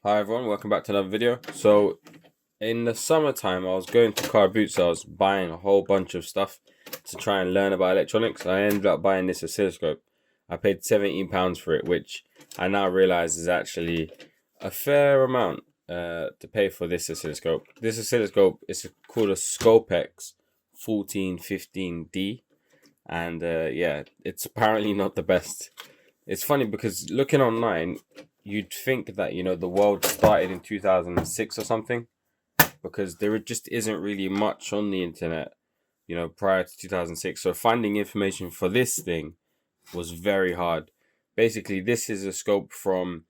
Hi everyone, welcome back to another video. So in the summertime I was going to car boot sales buying a whole bunch of stuff to try and learn about electronics. I ended up buying this oscilloscope. I paid £17 for it, which I now realize is actually a fair amount to pay for this oscilloscope. This oscilloscope is called a Scopex 14D-15, and yeah, it's apparently not the best. It's funny because looking online, you'd think that, the world started in 2006 or something, because there just isn't really much on the internet, prior to 2006. So finding information for this thing was very hard. Basically, this is a scope from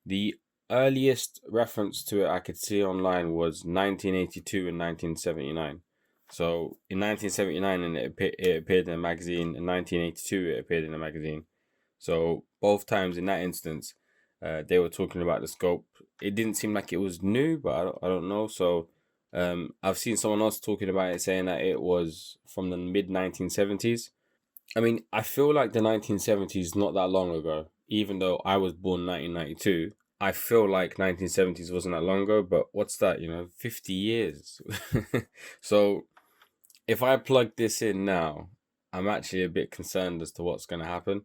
the earliest reference to it I could see online was 1982 and 1979. So in 1979, and it appeared in a magazine. In 1982, it appeared in a magazine. So both times in that instance, they were talking about the scope. It didn't seem like it was new, but I don't know. So I've seen someone else talking about it, saying that it was from the mid 1970s. I mean, I feel like the 1970s not that long ago, even though I was born 1992. I feel like 1970s wasn't that long ago, but what's that, 50 years. So if I plug this in now, I'm actually a bit concerned as to what's going to happen.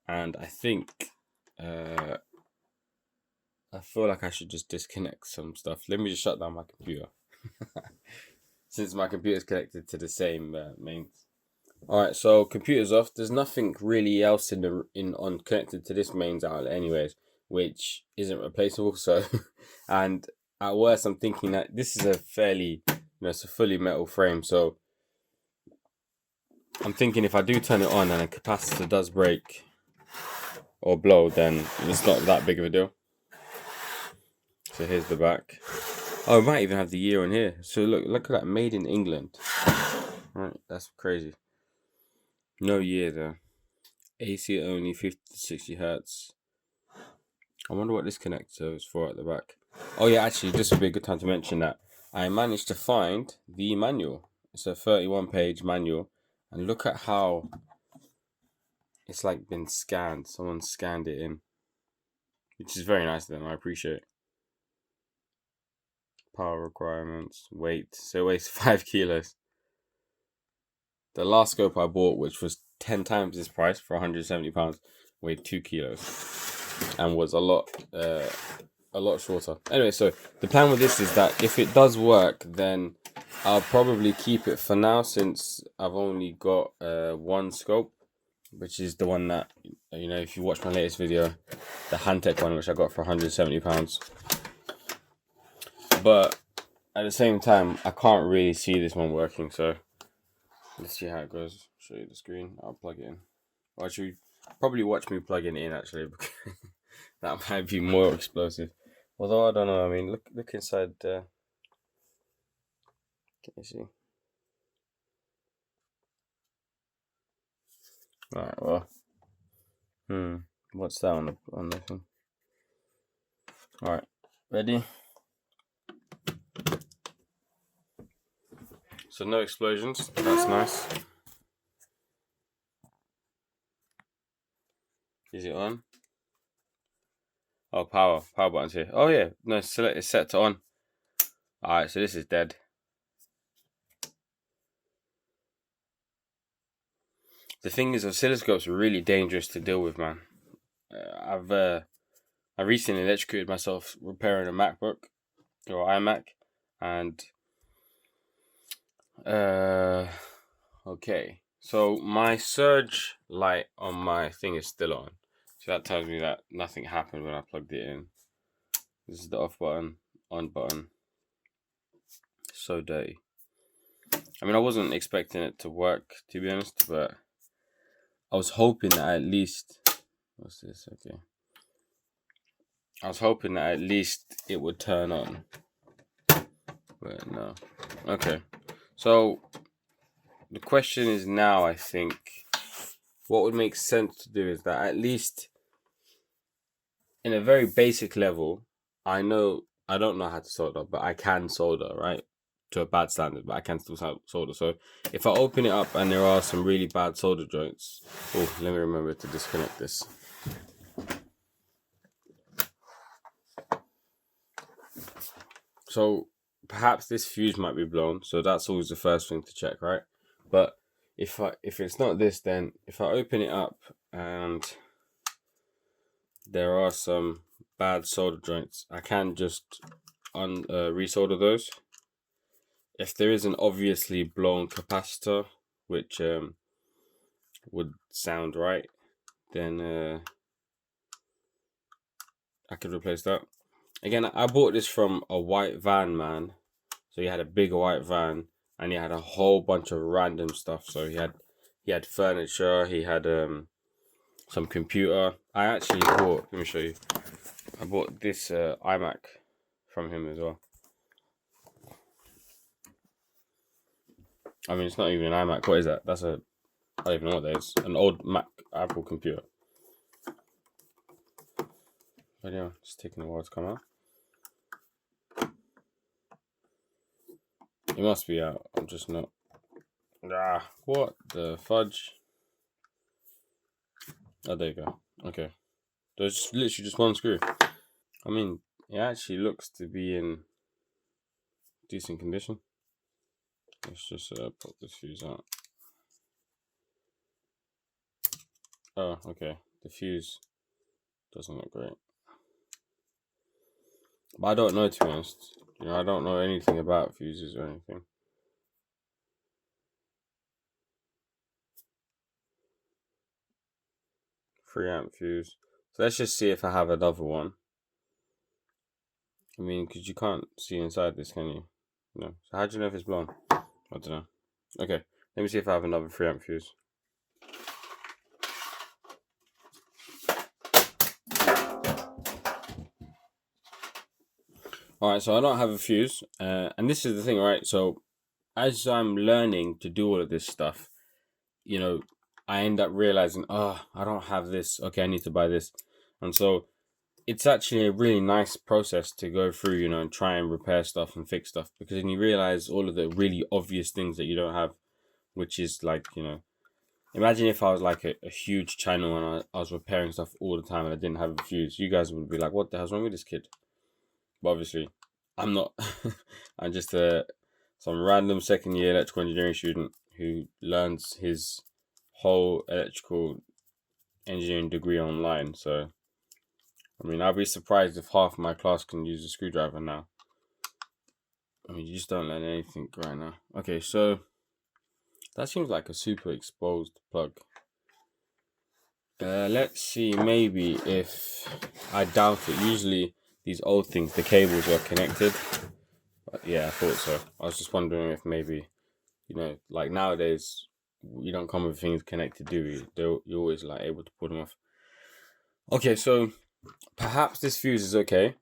And I think I feel like I should just disconnect some stuff. Let me just shut down my computer. Since my computer is connected to the same mains. Alright, so computer's off. There's nothing really else on connected to this mains outlet anyways, which isn't replaceable. So and at worst I'm thinking that this is a fairly, it's a fully metal frame, so I'm thinking if I do turn it on and a capacitor does break or blow, then it's not that big of a deal. So here's the back. Oh, it might even have the year on here. So look at that, made in England. Right, that's crazy. No year though. AC only, 50 to 60 hertz. I wonder what this connector is for at the back. Oh yeah, actually, this would be a good time to mention that I managed to find the manual. It's a 31-page manual, and look at how it's like been scanned. Someone scanned it in, which is very nice of them. I appreciate it. Power requirements, weight. So it weighs 5 kilos. The last scope I bought, which was 10 times this price for £170, weighed 2 kilos and was a lot shorter. Anyway, so the plan with this is that if it does work, then I'll probably keep it for now, since I've only got one scope, which is the one that, if you watch my latest video, the Handtech one, which I got for £170. But at the same time, I can't really see this one working, so let's see how it goes. Show you the screen. I'll plug it in. Or actually, probably watch me plugging it in, actually, because that might be more explosive. Although I don't know. I mean, look inside. Can you see? All right. Well. What's that on the thing? All right. Ready? So no explosions. That's nice. Is it on? Oh, power buttons here. Oh yeah, no, select is set to on. Alright, so this is dead. The thing is, oscilloscopes are really dangerous to deal with, man. I recently electrocuted myself repairing a MacBook or iMac, and okay, so my surge light on my thing is still on, so that tells me that nothing happened when I plugged it in. This is the off button, on button. So dirty. I mean, I wasn't expecting it to work, to be honest, but I was hoping that at least... What's this? Okay. I was hoping that at least it would turn on. But no. Okay. So, the question is now, I think, what would make sense to do is that at least in a very basic level, I don't know how to solder, but I can solder, right? To a bad standard, but I can still solder. So if I open it up and there are some really bad solder joints, let me remember to disconnect this. So perhaps this fuse might be blown. So that's always the first thing to check, right? But if it's not this, then if I open it up and there are some bad solder joints, I can just resolder those. If there is an obviously blown capacitor, which would sound right, then I could replace that. Again, I bought this from a white van man. So he had a big white van and he had a whole bunch of random stuff. So he had furniture, he had some computer. I actually bought, let me show you. I bought this iMac from him as well. I mean, it's not even an iMac. What is that? I don't even know what that is. An old Mac Apple computer. But yeah, it's taking a while to come out. It must be out. I'm just not. What the fudge? Oh, there you go. Okay. There's literally just one screw. I mean, it actually looks to be in decent condition. Let's just pop this fuse out. Oh, okay. The fuse doesn't look great. But I don't know, to be honest. I don't know anything about fuses or anything. Three amp fuse. So let's just see if I have another one. I mean, because you can't see inside this, can you? No. So how do you know if it's blown? I don't know. Okay, let me see if I have another 3 amp fuse. Alright, so I don't have a fuse. And this is the thing, right? So as I'm learning to do all of this stuff, I end up realizing, I don't have this. Okay, I need to buy this. And so it's actually a really nice process to go through, and try and repair stuff and fix stuff, because then you realize all of the really obvious things that you don't have, which is like, imagine if I was like a huge channel and I was repairing stuff all the time and I didn't have a fuse. You guys would be like, what the hell's wrong with this kid? But obviously, I'm not. I'm just some random second year electrical engineering student who learns his whole electrical engineering degree online. So, I mean, I'll be surprised if half my class can use a screwdriver now. I mean, you just don't learn anything right now. Okay, so that seems like a super exposed plug. Let's see, maybe if I doubt it. Usually these old things, the cables are connected. But yeah, I thought so. I was just wondering if maybe, like nowadays, you don't come with things connected, do you? You're always like able to pull them off. Okay, so perhaps this fuse is okay.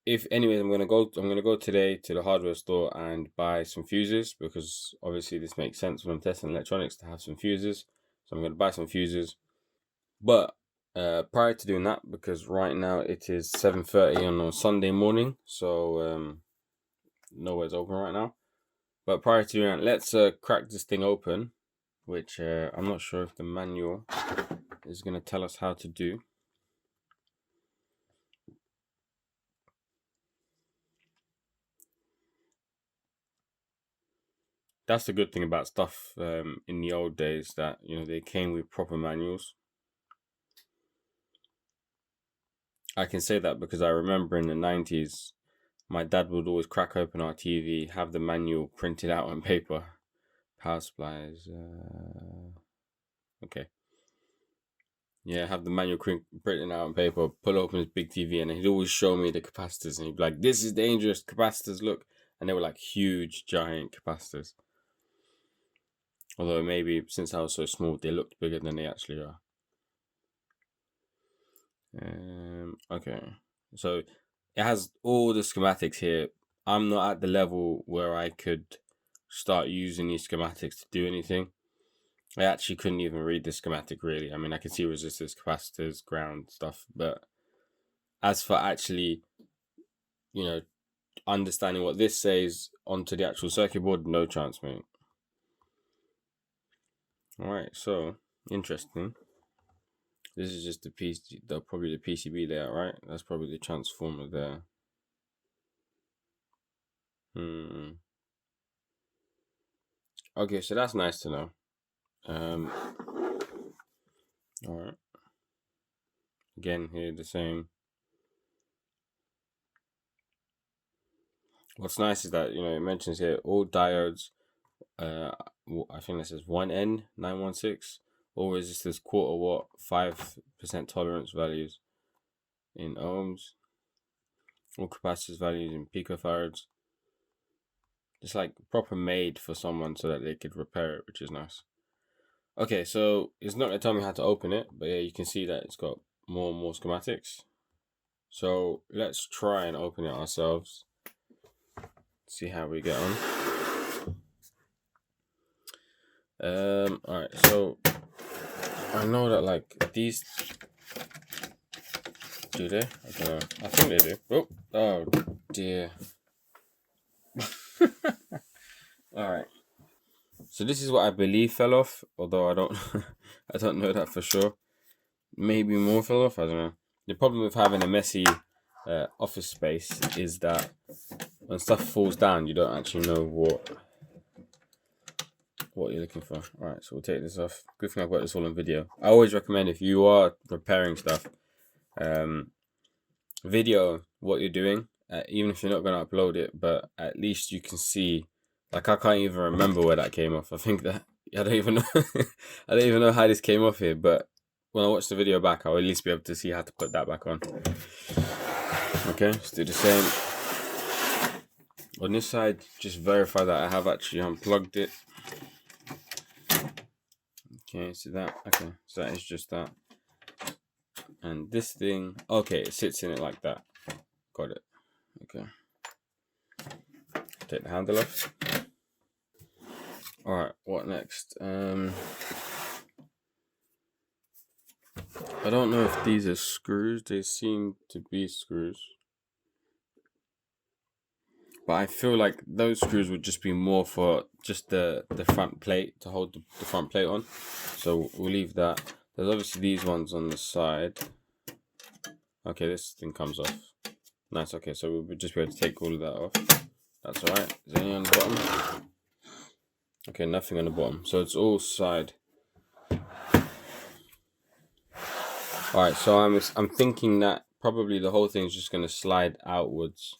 If anyways, I'm gonna go today to the hardware store and buy some fuses, because obviously this makes sense when I'm testing electronics to have some fuses. So I'm gonna buy some fuses. But prior to doing that, because right now it is 7:30 on a Sunday morning, so nowhere's open right now. But prior to doing that, let's crack this thing open, which I'm not sure if the manual is going to tell us how to do. That's the good thing about stuff in the old days, that they came with proper manuals. I can say that because I remember in the 90s, my dad would always crack open our TV, have the manual printed out on paper. Power supplies. Okay. Yeah, have the manual printed out on paper, pull open his big TV, and he'd always show me the capacitors, and he'd be like, "This is dangerous capacitors, look." And they were like huge, giant capacitors. Although maybe since I was so small, they looked bigger than they actually are. Okay. So it has all the schematics here. I'm not at the level where I could start using these schematics to do anything. I actually couldn't even read the schematic, really. I mean, I can see resistors, capacitors, ground stuff, but as for actually, understanding what this says onto the actual circuit board, no chance, mate. Alright, so, interesting. This is just probably the PCB layout, right? That's probably the transformer there. Okay, so that's nice to know. All right. Again, here the same. What's nice is that, you know, it mentions here all diodes. I think this is 1N916. All resistors, quarter watt, 5% tolerance values in ohms. All capacitors values in picofarads. It's like proper made for someone so that they could repair it, which is nice. Okay, so it's not gonna tell me how to open it, but yeah, you can see that it's got more and more schematics. So let's try and open it ourselves. See how we get on. Alright, so I know that like these, do they? I don't know. I think they do. Oh dear. Alright. So this is what I believe fell off, although I don't I don't know that for sure. Maybe more fell off, I don't know. The problem with having a messy office space is that when stuff falls down, you don't actually know what you're looking for. Alright, so we'll take this off. Good thing I've got this all on video. I always recommend, if you are repairing stuff, video what you're doing, even if you're not going to upload it, but at least you can see. Like, I can't even remember where that came off. I think that I don't even know I don't even know how this came off here, but when I watch the video back, I'll at least be able to see how to put that back on. Okay, let's do the same on this side. Just verify that I have actually unplugged it. Okay, so that, okay, so that is just that. And this thing, okay, it sits in it like that. Got it. Okay. Take the handle off. Alright, what next? I don't know if these are screws. They seem to be screws. But I feel like those screws would just be more for just the front plate, to hold the front plate on. So we'll leave that. There's obviously these ones on the side. Okay, this thing comes off. Nice, okay, so we'll just be able to take all of that off. That's alright. Is there any on the bottom? Okay, nothing on the bottom. So it's all side. Alright, so I'm thinking that probably the whole thing is just going to slide outwards.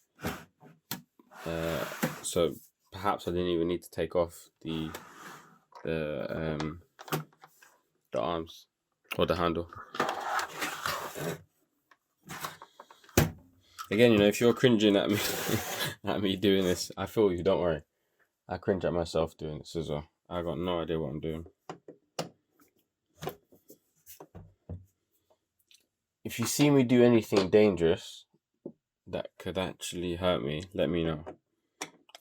So perhaps I didn't even need to take off the arms or the handle. Again, you know, if you're cringing at me at me doing this, I feel you. Don't worry. I cringe at myself doing this as well. I got no idea what I'm doing. If you see me do anything dangerous that could actually hurt me, let me know.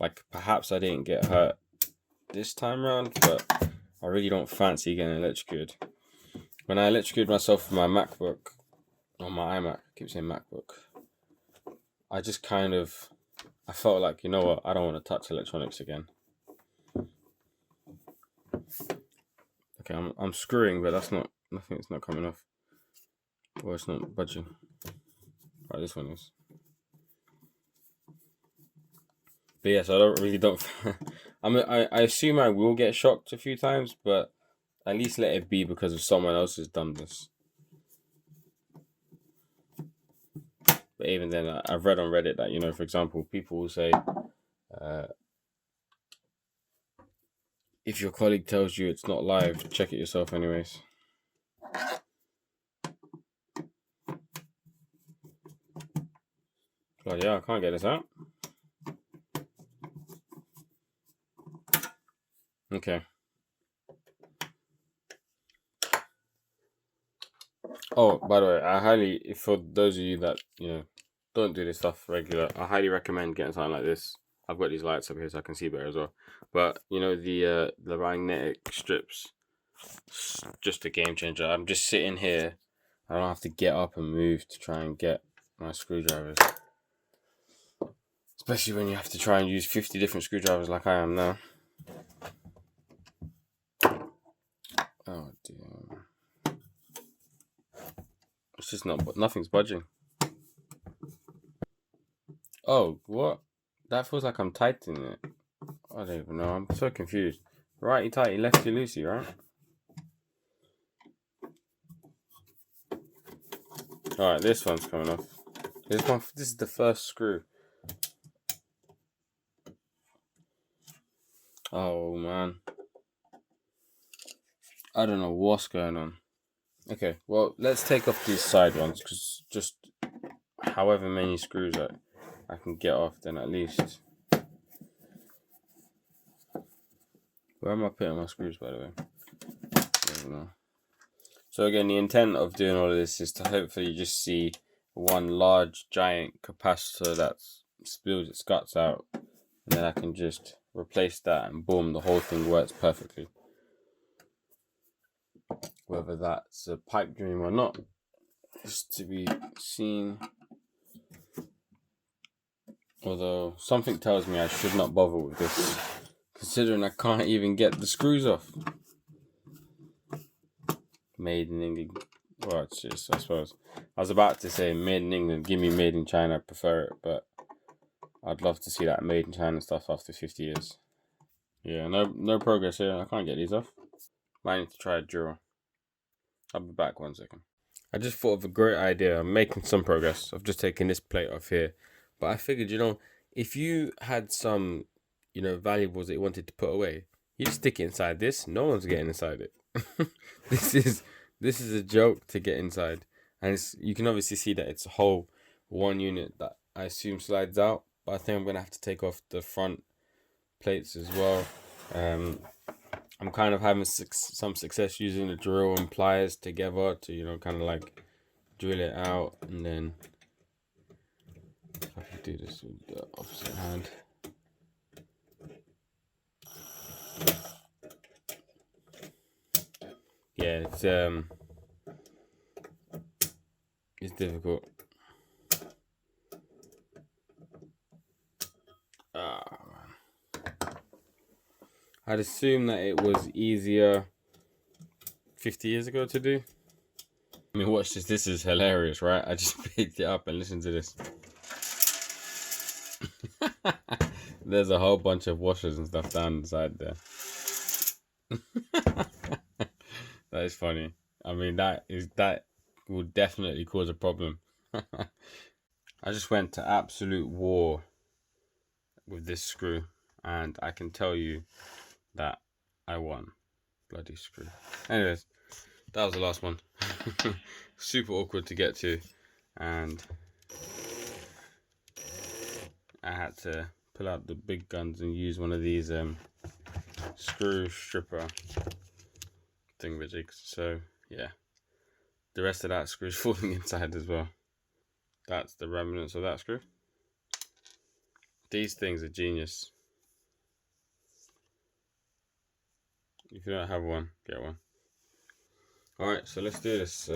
Like, perhaps I didn't get hurt this time around, but I really don't fancy getting electrocuted. When I electrocuted myself with my MacBook, or my iMac, I keep saying MacBook, I just kind of, I felt like, you know what, I don't want to touch electronics again. Okay, I'm screwing, but that's not, nothing's not coming off. Well, it's not budging. Right, this one is. But yes, I don't. I assume I will get shocked a few times, but at least let it be because of someone else's dumbness. But even then, I've read on Reddit that, you know, for example, people will say, if your colleague tells you it's not live, check it yourself anyways. God, yeah, I can't get this out. Okay. Oh, by the way, I highly, for those of you that, you know, don't do this stuff regular, I highly recommend getting something like this. I've got these lights up here so I can see better as well. But, you know, the magnetic strips, just a game changer. I'm just sitting here. I don't have to get up and move to try and get my screwdrivers. Especially when you have to try and use 50 different screwdrivers like I am now. Oh dear. It's just not, nothing's budging. Oh, what? That feels like I'm tightening it. I don't even know. I'm so confused. Righty tighty, lefty loosey, right? Alright, this one's coming off. This is the first screw. Oh man. I don't know what's going on. Okay, well, let's take off these side ones, because just however many screws I can get off, then at least. Where am I putting my screws, by the way? I don't know. So again, the intent of doing all of this is to hopefully just see one large giant capacitor that spills its guts out, and then I can just replace that, and boom, the whole thing works perfectly. Whether that's a pipe dream or not is to be seen. Although something tells me I should not bother with this, considering I can't even get the screws off. Made in England. Well, it's just, I suppose. I was about to say made in England, give me made in China, I prefer it, but I'd love to see that made in China stuff after 50 years. Yeah, no progress here. I can't get these off. Might need to try a drill. I'll be back 1 second. I just thought of a great idea. I'm making some progress. I've just taken this plate off here. But I figured, if you had some, valuables that you wanted to put away, you just stick it inside this. No one's getting inside it. This is a joke to get inside. And you can obviously see that it's a whole one unit that I assume slides out. But I think I'm going to have to take off the front plates as well. I'm kind of having some success using the drill and pliers together to, kind of like drill it out, and then if I can do this with the opposite hand. Yeah, it's difficult. I'd assume that it was easier 50 years ago to do. I mean, watch this. This is hilarious, right? I just picked it up and listened to this. There's a whole bunch of washers and stuff down inside there. That is funny. I mean, that will definitely cause a problem. I just went to absolute war with this screw, and I can tell you that I won. Bloody screw. Anyways, that was the last one. Super awkward to get to, and I had to pull out the big guns and use one of these screw stripper thingamajigs. So yeah, the rest of that screw is falling inside as well. That's the remnants of that screw. These things are genius. If you don't have one, get one. Alright, so let's do this.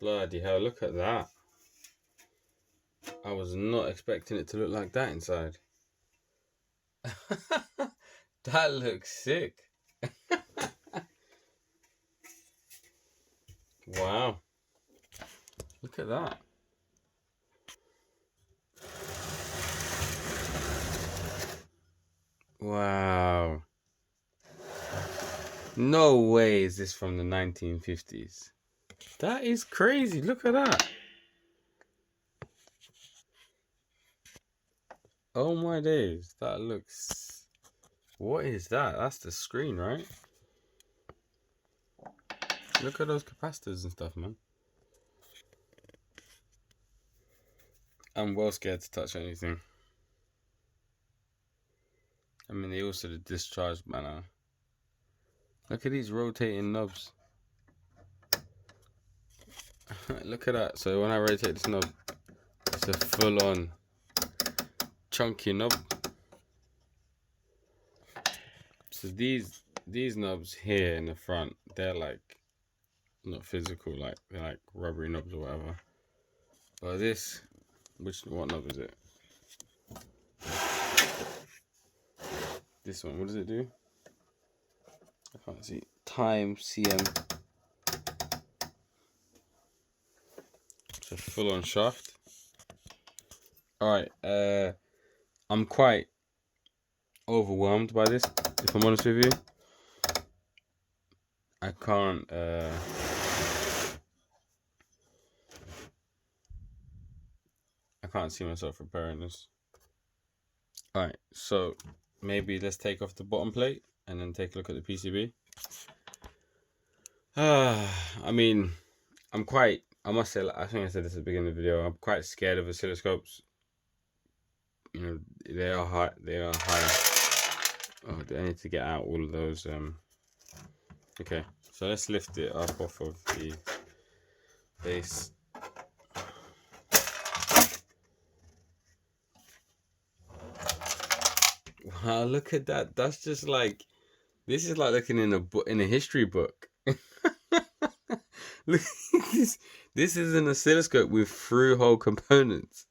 Bloody hell, look at that. I was not expecting it to look like that inside. That looks sick. Wow. Look at that. Wow. No way is this from the 1950s. That is crazy. Look at that. Oh my days. That looks... What is that? That's the screen, right? Look at those capacitors and stuff, man. I'm well scared to touch anything. I mean, they also the discharge manner. Look at these rotating knobs. Look at that. So when I rotate this knob, it's a full-on chunky knob. So these knobs here in the front, they're like not physical, like they're like rubbery knobs or whatever. But this, what knob is it? This one, what does it do? I can't see. Time CM. It's a full-on shaft. Alright, I'm quite overwhelmed by this, if I'm honest with you. I can't see myself repairing this. Alright, so maybe let's take off the bottom plate and then take a look at the PCB. I mean, I must say, I think I said this at the beginning of the video, I'm quite scared of oscilloscopes. You know, they are high. Oh, I need to get out all of those. Okay, so let's lift it up off of the base. Wow, look at that. That's just like, this is like looking in a history book. Look, this is an oscilloscope with through-hole components.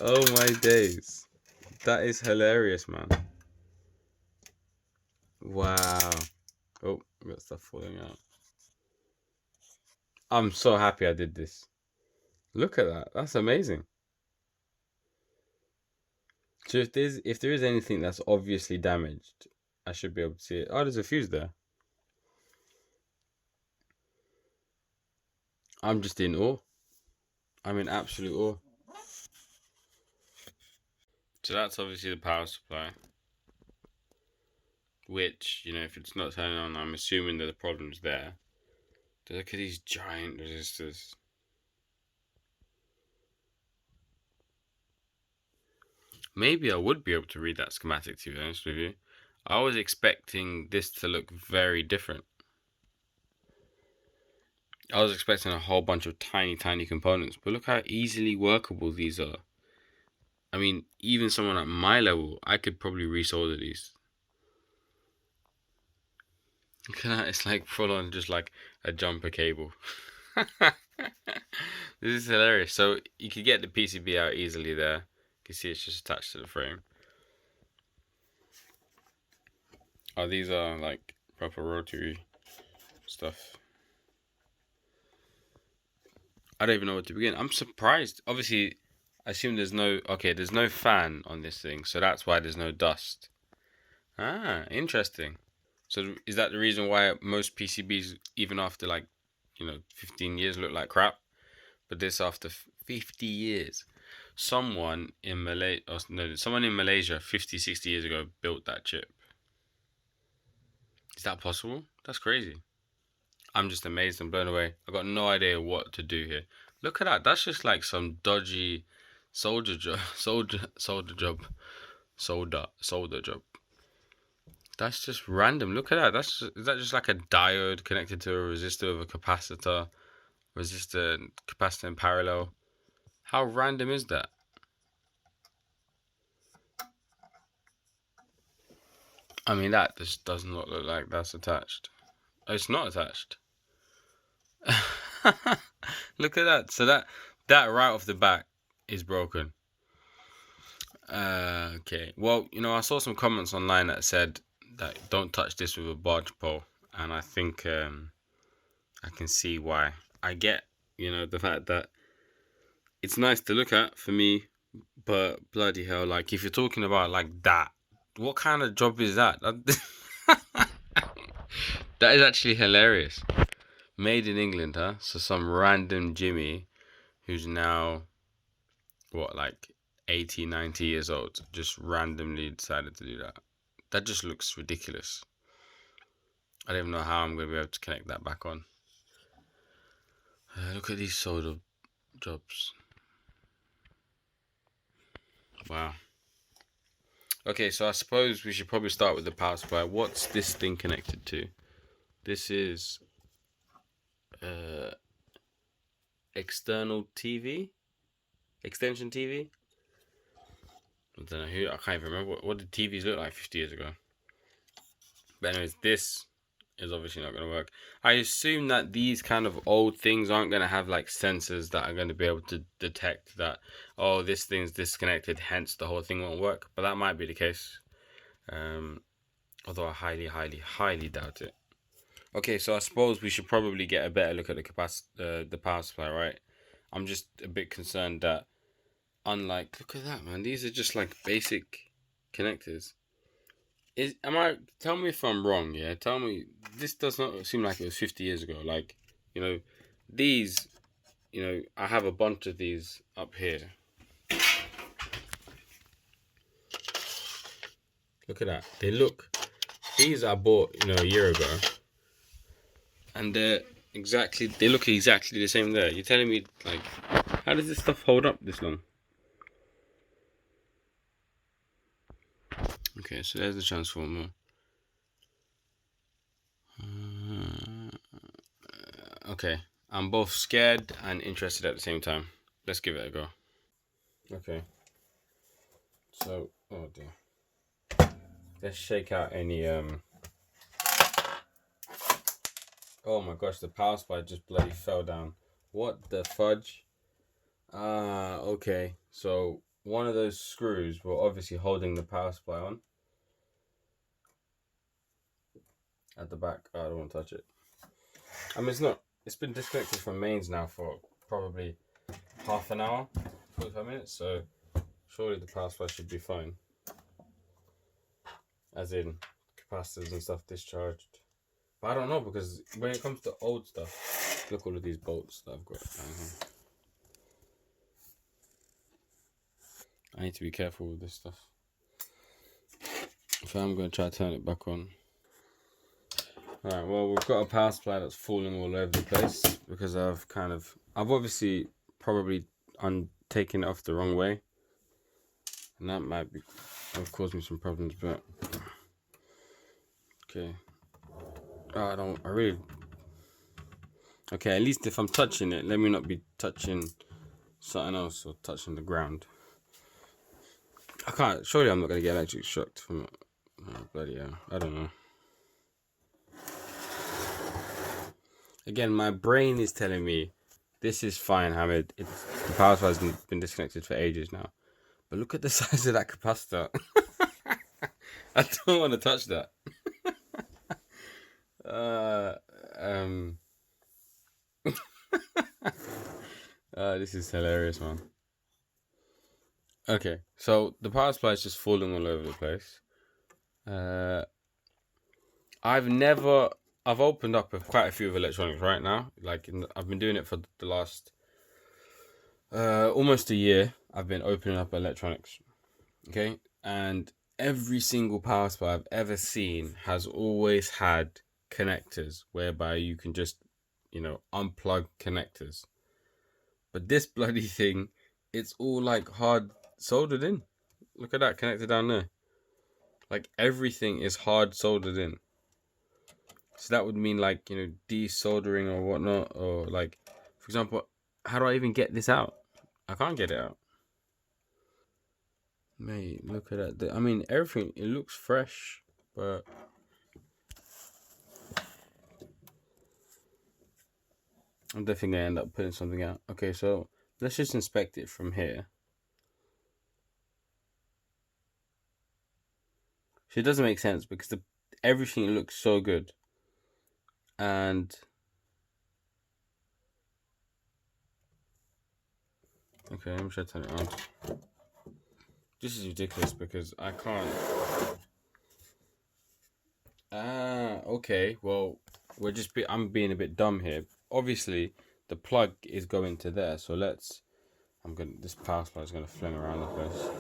Oh my days. That is hilarious, man. Wow. Oh, got stuff falling out. I'm so happy I did this. Look at that. That's amazing. So if there is anything that's obviously damaged, I should be able to see it. Oh, there's a fuse there. I'm just in awe. I'm in absolute awe. So that's obviously the power supply. Which, you know, if it's not turning on, I'm assuming that the problem's there. Look at these giant resistors. Maybe I would be able to read that schematic, to be honest with you. I was expecting this to look very different. I was expecting a whole bunch of tiny components, but look how easily workable these are. I mean, even someone at my level, I could probably resolder these. Look at that, it's like full on just like a jumper cable. This is hilarious. So you could get the PCB out easily there. You can see it's just attached to the frame. Oh, these are like proper rotary stuff. I don't even know where to begin. I'm surprised. Obviously, I assume there's no fan on this thing, so that's why there's no dust. Ah, interesting. So is that the reason why most PCBs, even after 15 years, look like crap? But this after 50 years. Someone in Malaysia 50, 60 years ago built that chip. Is that possible? That's crazy. I'm just amazed and blown away. I got no idea what to do here. Look at that. That's just like some dodgy solder job. That's just random. Look at that. Is that just like a diode connected to a resistor with a capacitor? Resistor and capacitor in parallel. How random is that? I mean, that just does not look like that's attached. Oh, it's not attached. Look at that. So that right off the back is broken. Okay. Well, I saw some comments online that said that don't touch this with a barge pole, and I think I can see why. I get, the fact that it's nice to look at for me, but bloody hell, like if you're talking about like that, what kind of job is that? That is actually hilarious. Made in England, huh? So some random Jimmy who's now, 80, 90 years old, just randomly decided to do that. That just looks ridiculous. I don't even know how I'm going to be able to connect that back on. Look at these solder jobs. Wow. Okay, so I suppose we should probably start with the power supply. What's this thing connected to? This is external TV? Extension TV? I don't know I can't even remember. What did TVs look like 50 years ago? But anyways, this is obviously not going to work. I assume that these kind of old things aren't going to have like sensors that are going to be able to detect that, oh, this thing's disconnected, hence the whole thing won't work. But that might be the case. Although I highly doubt it. Okay, so I suppose we should probably get a better look at the power supply, right? I'm just a bit concerned that, unlike, look at that, man. These are just like basic connectors. Tell me if I'm wrong, yeah? Tell me, this does not seem like it was 50 years ago. Like, you know, these, I have a bunch of these up here. Look at that. These I bought, a year ago. And they look exactly the same there. You're telling me, like, how does this stuff hold up this long? Okay, so there's the transformer. Okay, I'm both scared and interested at the same time. Let's give it a go. Okay. So, oh dear. Let's shake out any, Oh my gosh, the power supply just bloody fell down. What the fudge? Okay. So, one of those screws were obviously holding the power supply on. At the back. I don't want to touch it. I mean, it's been disconnected from mains now for probably half an hour, 45 minutes, so surely the power supply should be fine. As in, capacitors and stuff discharged. But I don't know, because when it comes to old stuff, look all of these bolts that I've got. I need to be careful with this stuff. If I'm going to try to turn it back on. Alright, well, we've got a power supply that's falling all over the place because I've obviously probably taken it off the wrong way. And that might have caused me some problems, but okay. Okay, at least if I'm touching it, let me not be touching something else or touching the ground. Surely I'm not going to get electric shocked from it. Oh, bloody hell. I don't know. Again, my brain is telling me this is fine, Hamid. The power supply has been disconnected for ages now. But look at the size of that capacitor. I don't want to touch that. This is hilarious, man. Okay, so the power supply is just falling all over the place. I've opened up quite a few of electronics right now. I've been doing it for the last almost a year. I've been opening up electronics. Okay, and every single power supply I've ever seen has always had connectors whereby you can just, unplug connectors. But this bloody thing, it's all like hard soldered in. Look at that connector down there. Like everything is hard soldered in. So that would mean like, desoldering or whatnot, or like, for example, how do I even get this out? I can't get it out. Mate, look at that. I mean, everything, it looks fresh, but I'm definitely going to end up putting something out. Okay, so let's just inspect it from here. So it doesn't make sense because everything looks so good. And okay, let me try to turn it on. This is ridiculous because I can't. Okay. Well, I'm being a bit dumb here. Obviously, the plug is going to there. So this power supply is gonna fling around the place.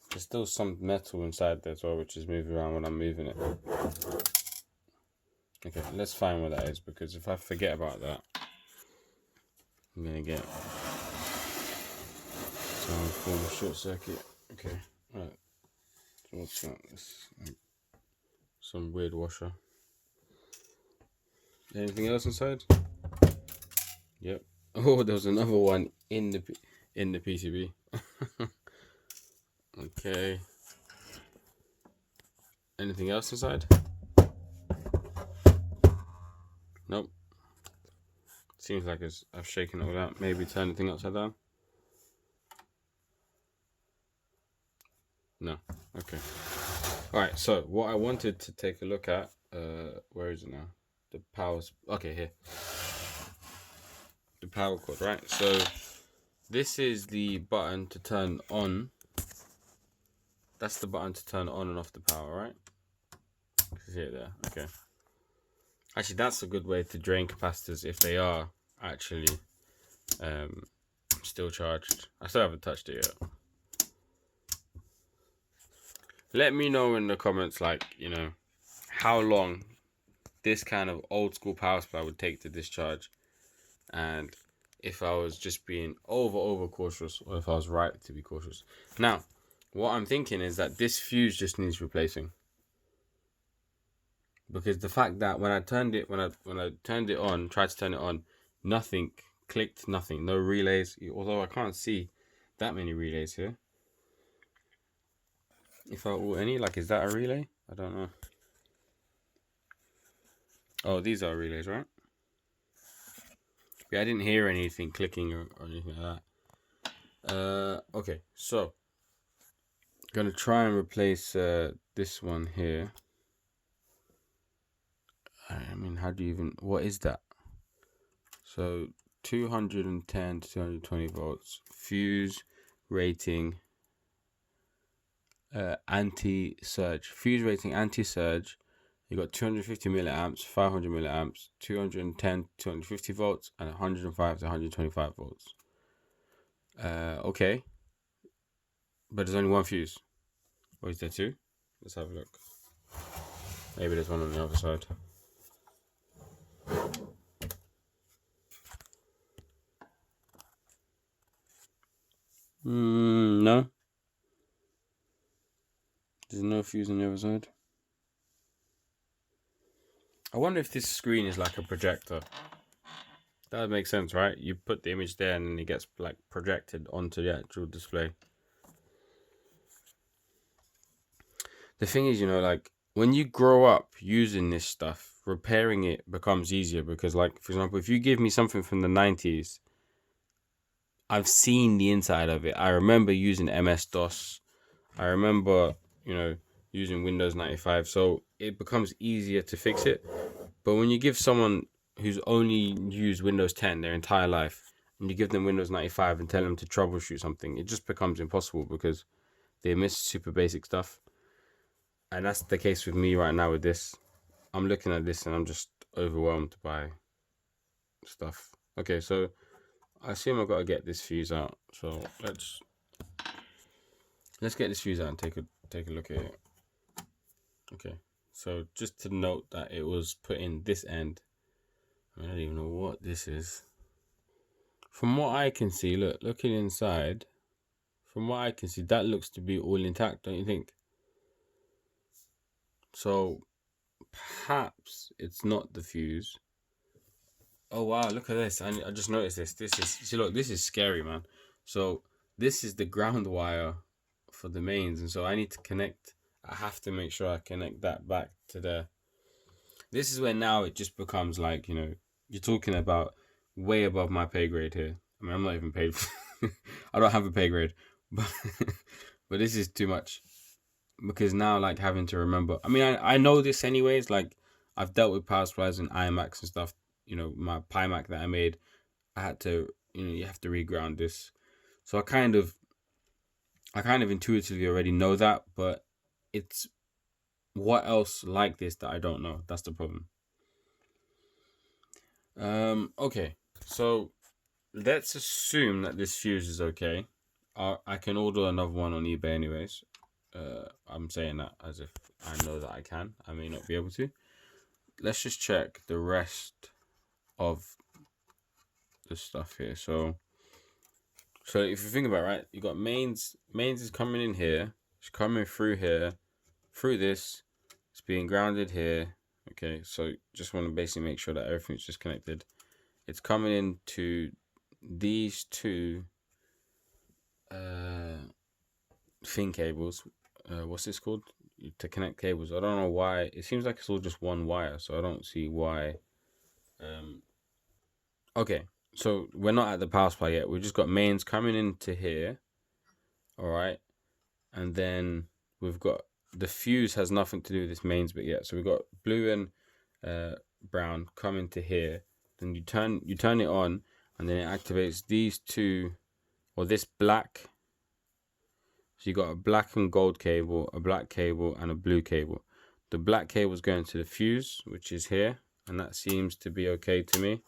There's still some metal inside there as well, which is moving around when I'm moving it. Okay, let's find where that is, because if I forget about that, I'm gonna get some form of short circuit. Okay, right. So what's that? Some weird washer. Anything else inside? Yep. Oh, there was another one in the PCB. Okay. Anything else inside? Nope. Seems like I've shaken it all out. Maybe turn anything upside down? No. Okay. All right, so what I wanted to take a look at, where is it now? The powers. Okay, here. The power cord, right? So this is the button to turn on. That's the button to turn on and off the power, right? See it there. Okay. Actually, that's a good way to drain capacitors if they are actually still charged. I still haven't touched it yet. Let me know in the comments, like, you know, how long this kind of old school power supply would take to discharge, and if I was just being over cautious, or if I was right to be cautious. Now, what I'm thinking is that this fuse just needs replacing, because the fact that when I turned it, when I turned it on, tried to turn it on, nothing clicked, nothing, no relays. Although I can't see that many relays here. If I any, like, is that a relay? I don't know. Oh, these are relays, right? Yeah, I didn't hear anything clicking or anything like that. Okay, so I'm gonna try and replace this one here. I mean, how do you even? What is that? So 210 to 220 volts. Fuse rating. Anti-surge. Fuse rating anti-surge. You got 250 milliamps, 500 milliamps, 210, 250 volts, and 105 to 125 volts. Okay. But there's only one fuse. Or is there two? Let's have a look. Maybe there's one on the other side. No. There's no fuse on the other side. I wonder if this screen is like a projector. That would make sense, right? You put the image there and then it gets like projected onto the actual display. The thing is, you know, like when you grow up using this stuff, repairing it becomes easier because, like, for example, if you give me something from the 90s, I've seen the inside of it. I remember using MS-DOS. I remember, you know, using Windows 95. So it becomes easier to fix it. But when you give someone who's only used Windows 10 their entire life, and you give them Windows 95 and tell them to troubleshoot something, it just becomes impossible because they miss super basic stuff. And that's the case with me right now with this. I'm looking at this and I'm just overwhelmed by stuff. Okay, so I assume I've got to get this fuse out. So let's get this fuse out and take a look at it. Okay, so just to note that it was put in this end. I don't even know what this is. From what I can see, looking inside, from what I can see, that looks to be all intact, don't you think? So perhaps it's not the fuse. Oh wow, look at this. I just noticed this. This is scary, man. So this is the ground wire for the mains, and so I need to connect. I have to make sure I connect that back to there. This is where now it just becomes like, you know, you're talking about way above my pay grade here. I mean, I'm not even paid for I don't have a pay grade, but but this is too much. Because now, like, having to remember, I mean, I know this anyways, like, I've dealt with power supplies and iMacs and stuff, you know, my PiMac that I made, I had to, you know, you have to reground this. So I kind of intuitively already know that, but it's what else like this that I don't know. That's the problem. Okay, so let's assume that this fuse is okay. I can order another one on eBay anyways. I'm saying that as if I know that I can. I may not be able to. Let's just check the rest of the stuff here. So if you think about it, right, you got mains. Mains is coming in here. It's coming through here, through this. It's being grounded here. Okay, so just want to basically make sure that everything's just connected. It's coming into these two thin cables. What's this called? To connect cables. I don't know why. It seems like it's all just one wire, so I don't see why. Okay, so we're not at the power supply yet. We've just got mains coming into here. All right, and then we've got the fuse has nothing to do with this mains bit yet. So we've got blue and brown coming to here. Then you turn it on, and then it activates these two, or this black. So you got a black and gold cable, a black cable, and a blue cable. The black cable is going to the fuse, which is here, and that seems to be okay to me.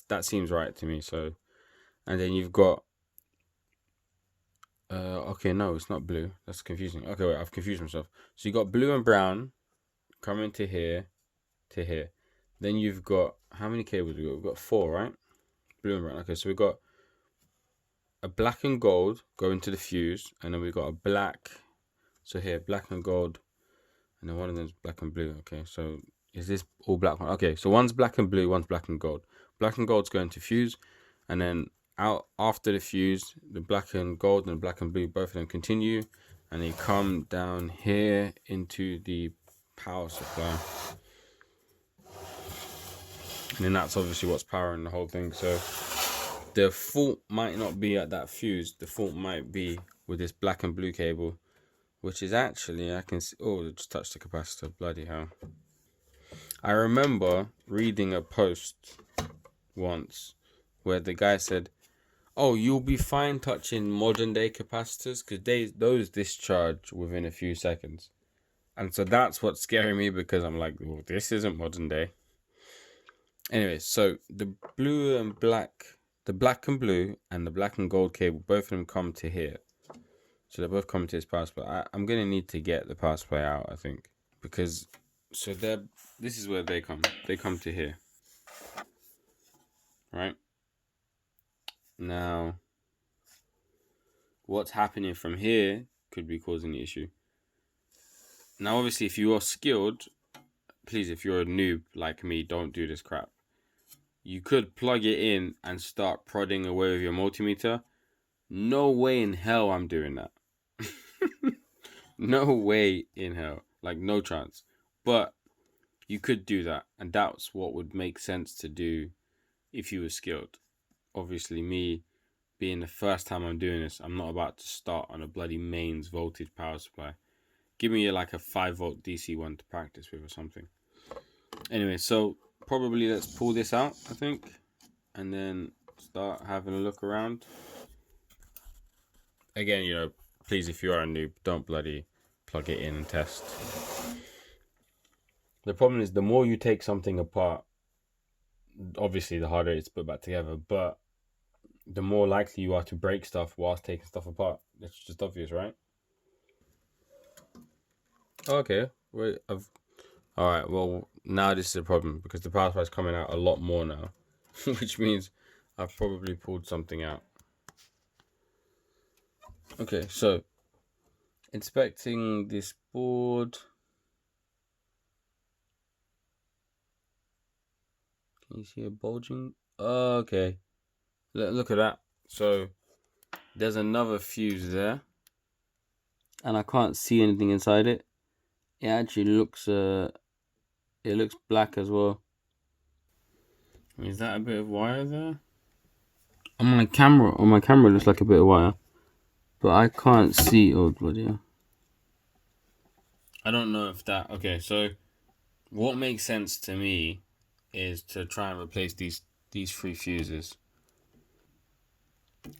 That seems right to me. So, and then you've got okay, no, it's not blue. That's confusing. Okay, wait, I've confused myself. So you got blue and brown coming to here, to here. Then you've got, how many cables we got? We've got 4, right? Blue and brown. Okay, so we've got a black and gold going to the fuse, and then we've got a black. So here, black and gold, and then one of them is black and blue. Okay, so is this all black one? Okay, so one's black and blue, one's black and gold. Black and gold's going to fuse, and then out after the fuse, the black and gold and the black and blue, both of them continue, and they come down here into the power supply. And then that's obviously what's powering the whole thing. So the fault might not be at that fuse. The fault might be with this black and blue cable, which is actually, I can see, oh, it just touched the capacitor. Bloody hell. I remember reading a post once where the guy said, oh, you'll be fine touching modern day capacitors because those discharge within a few seconds. And so that's what's scaring me, because I'm like, well, this isn't modern day. Anyway, so the blue and black, the black and blue and the black and gold cable, both of them come to here. So they're both coming to this power supply. I'm going to need to get the power supply out, I think. Because, so this is where they come. They come to here. Right? Now, what's happening from here could be causing the issue. Now, obviously, if you are skilled, please, if you're a noob like me, don't do this crap. You could plug it in and start prodding away with your multimeter. No way in hell I'm doing that. No way in hell. Like, no chance. But you could do that, and that's what would make sense to do if you were skilled. Obviously, me being the first time I'm doing this, I'm not about to start on a bloody mains voltage power supply. Give me like a 5-volt DC one to practice with or something. Anyway, so probably let's pull this out, I think, and then start having a look around. Again, you know, please, if you are a noob, don't bloody plug it in and test. The problem is, the more you take something apart, obviously the harder it is to put back together, but the more likely you are to break stuff whilst taking stuff apart. It's just obvious, right? Okay, wait, alright, well, now this is a problem, because the power supply is coming out a lot more now, which means I've probably pulled something out. Okay, so inspecting this board. Can you see a bulging? Oh, okay. Look at that. So there's another fuse there, and I can't see anything inside it. It actually looks it looks black as well. Is that a bit of wire there? On my camera it looks like a bit of wire, but I can't see. Oh bloody hell. I don't know if that. Okay, so what makes sense to me is to try and replace these 3 fuses,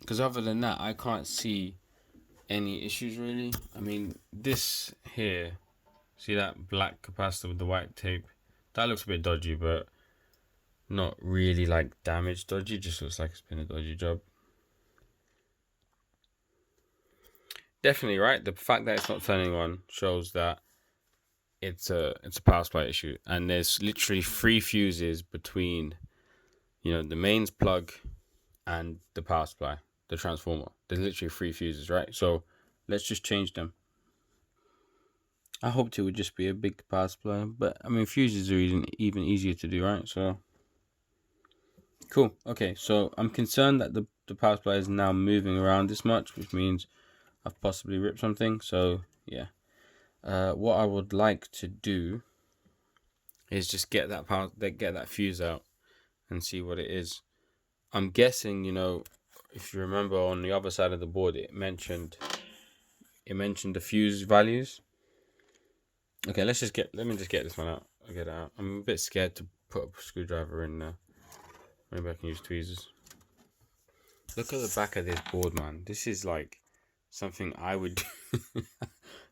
because other than that, I can't see any issues really. I mean, this here, see that black capacitor with the white tape? That looks a bit dodgy, but not really like damaged dodgy. Just looks like it's been a dodgy job. Definitely, right? The fact that it's not turning on shows that it's a power supply issue, and there's literally 3 fuses between, you know, the mains plug and the power supply, the transformer. There's literally 3 fuses, right? So let's just change them. I hoped it would just be a big power supply, but I mean, fuses are even easier to do, right? So cool. Okay, so I'm concerned that the power supply is now moving around this much, which means I've possibly ripped something. So yeah, what I would like to do is just get that fuse out and see what it is. I'm guessing, you know, if you remember, on the other side of the board, it mentioned the fuse values. Okay, let me just get this one out. I'll get it out. I'm a bit scared to put a screwdriver in there. Maybe I can use tweezers. Look at the back of this board, man. This is like something I would do.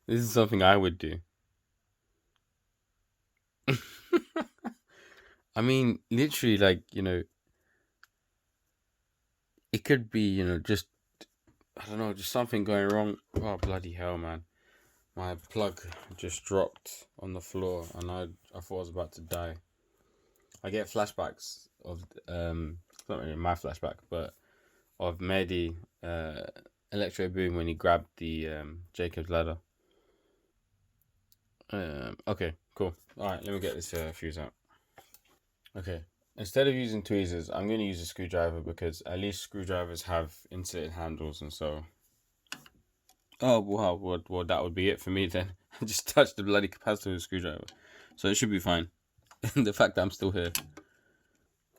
This is something I would do. I mean, literally, like, you know, it could be, you know, just, I don't know, just something going wrong. Oh, bloody hell, man. My plug just dropped on the floor and I thought I was about to die. I get flashbacks of, it's not really my flashback, but of Mehdi, Electro Boom when he grabbed the Jacob's ladder. Okay, cool. Alright, let me get this fuse out. Okay, instead of using tweezers, I'm going to use a screwdriver because at least screwdrivers have insulated handles, and so... Oh, wow, well, that would be it for me then. I just touched the bloody capacitor with a screwdriver. So it should be fine. The fact that I'm still here.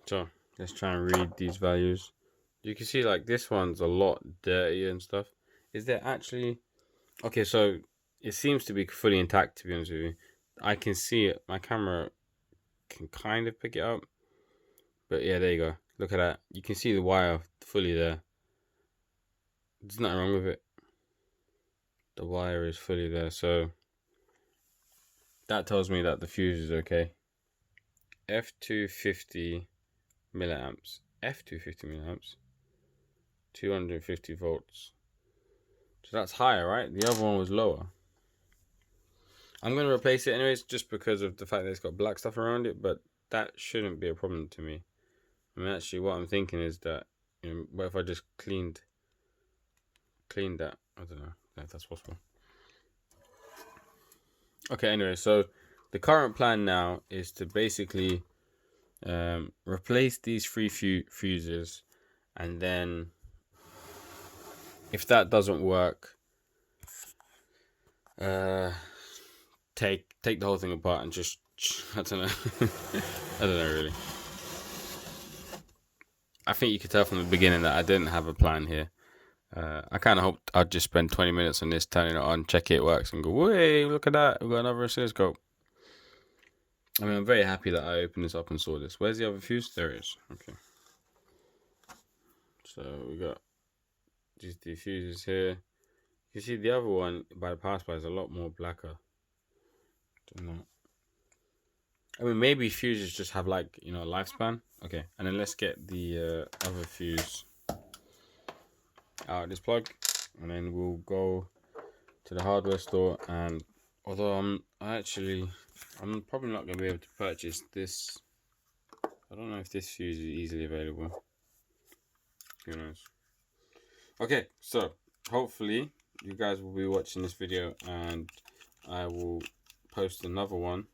So, let's try and read these values. You can see, like, this one's a lot dirtier and stuff. Is there actually... Okay, so it seems to be fully intact, to be honest with you. I can see it. My camera can kind of pick it up. But yeah, there you go. Look at that. You can see the wire fully there. There's nothing wrong with it. The wire is fully there. So that tells me that the fuse is okay. F250 milliamps. F250 milliamps. 250 volts. So that's higher, right? The other one was lower. I'm going to replace it anyways, just because of the fact that it's got black stuff around it, but that shouldn't be a problem to me. I mean, actually, what I'm thinking is that, you know, what if I just cleaned that? I don't know if that's possible. Okay, anyway, so the current plan now is to basically replace these three fuses, and then if that doesn't work, take the whole thing apart and just, I don't know. I don't know really. I think you could tell from the beginning that I didn't have a plan here. I kind of hoped I'd just spend 20 minutes on this, turning it on, check it works, and go, hey, look at that, we've got another oscilloscope. I mean, I'm very happy that I opened this up and saw this. Where's the other fuse? There it is. Okay. So we got just the fuses here. You see the other one by the power supply is a lot more blacker. Don't know. I mean, maybe fuses just have, like, you know, a lifespan. Okay, and then let's get the other fuse out of this plug, and then we'll go to the hardware store. And although I'm probably not going to be able to purchase this. I don't know if this fuse is easily available. Who knows? Okay, so hopefully you guys will be watching this video, and I will post another one,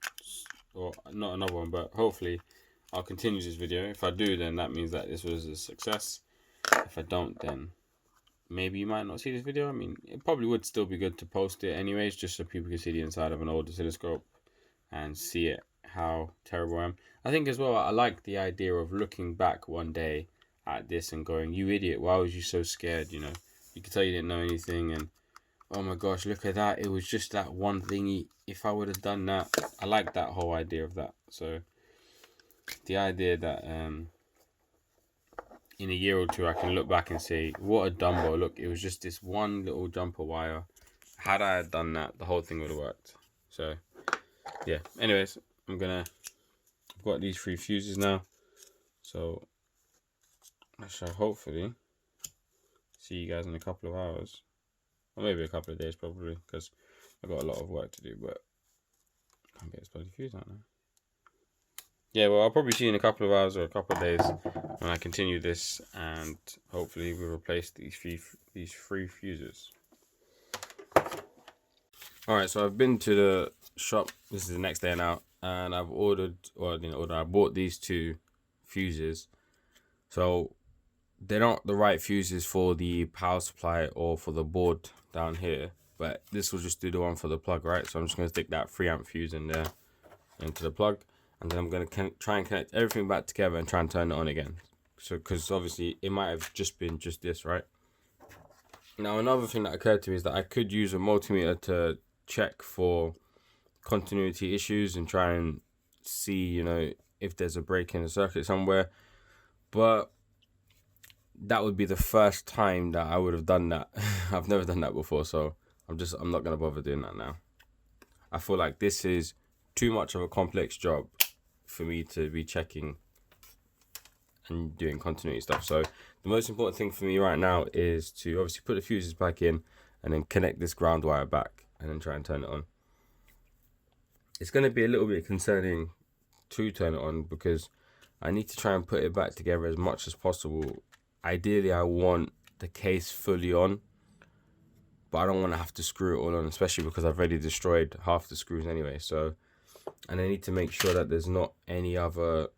or not another one, but hopefully I'll continue this video. If I do, then that means that this was a success. If I don't, then maybe you might not see this video. I mean, it probably would still be good to post it anyways, just so people can see the inside of an old oscilloscope and see it, how terrible I am. I think as well, I like the idea of looking back one day at this and going, you idiot, why was you so scared? You know, you could tell you didn't know anything, and oh my gosh, look at that, it was just that one thingy. If I would have done that, I like that whole idea of that. So the idea that in a year or two I can look back and say, what a dumbo, look, it was just this one little jumper wire. Had I done that, the whole thing would have worked. So yeah, anyways, I've got these three fuses now, so I shall hopefully see you guys in a couple of hours, or maybe a couple of days probably, because I've got a lot of work to do, but I can't get this bloody fuse out now. Yeah, well, I'll probably see you in a couple of hours or a couple of days when I continue this, and hopefully we'll replace these three fuses. Alright, so I've been to the shop. This is the next day now, and I've I bought these two fuses. So they're not the right fuses for the power supply or for the board down here, but this will just do the one for the plug, right? So I'm just going to stick that 3 amp fuse in there into the plug, and then I'm going to try and connect everything back together and try and turn it on again. So, because obviously it might have just been just this, right? Now, another thing that occurred to me is that I could use a multimeter to check for continuity issues and try and see, you know, if there's a break in the circuit somewhere. But that would be the first time that I would have done that. I've never done that before, so I'm not gonna bother doing that now. I feel like this is too much of a complex job for me to be checking and doing continuity stuff. So the most important thing for me right now is to obviously put the fuses back in and then connect this ground wire back and then try and turn it on. It's going to be a little bit concerning to turn it on because I need to try and put it back together as much as possible. Ideally, I want the case fully on, but I don't want to have to screw it all on, especially because I've already destroyed half the screws anyway. So, and I need to make sure that there's not any other